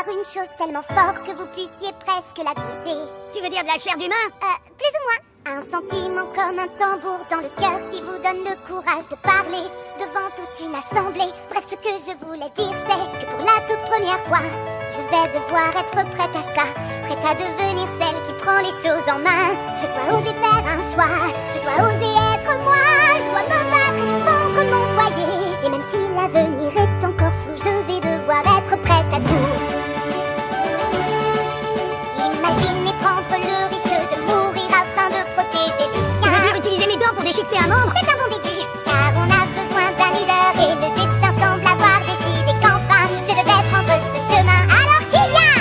voir une chose tellement forte que vous puissiez presque la goûter. Tu veux dire de la chair d'humain? Plus ou moins. Un sentiment comme un tambour dans le cœur qui vous donne le courage de parler devant toute une assemblée. Bref, ce que je voulais dire, c'est que pour la toute première fois, je vais devoir être prête à ça, prête à devenir celle qui prend les choses en main. Je dois oser faire un choix, je dois oser être moi, je dois me battre et défendre mon foyer. Et même si l'avenir est encore flou, je vais devoir être prête à tout. Imaginez prendre le risque de mourir afin de protéger les Tu siens. veux dire utiliser mes dents pour déchiqueter un membre? C'est un bon début, car on a besoin d'un leader et le destin semble avoir décidé qu'enfin je devais prendre ce chemin. Alors qu'il y a,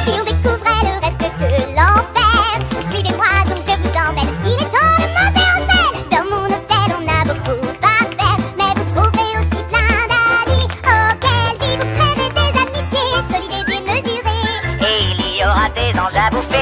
si on découvrait le reste de l'enfer, suivez-moi donc je vous emmène. Il est temps de monter en scène. Dans mon hôtel on a beaucoup à faire, mais vous trouverez aussi plein d'amis auxquels vie vous créerez des amitiés solides et démesurées. Et il y aura des anges à bouffer.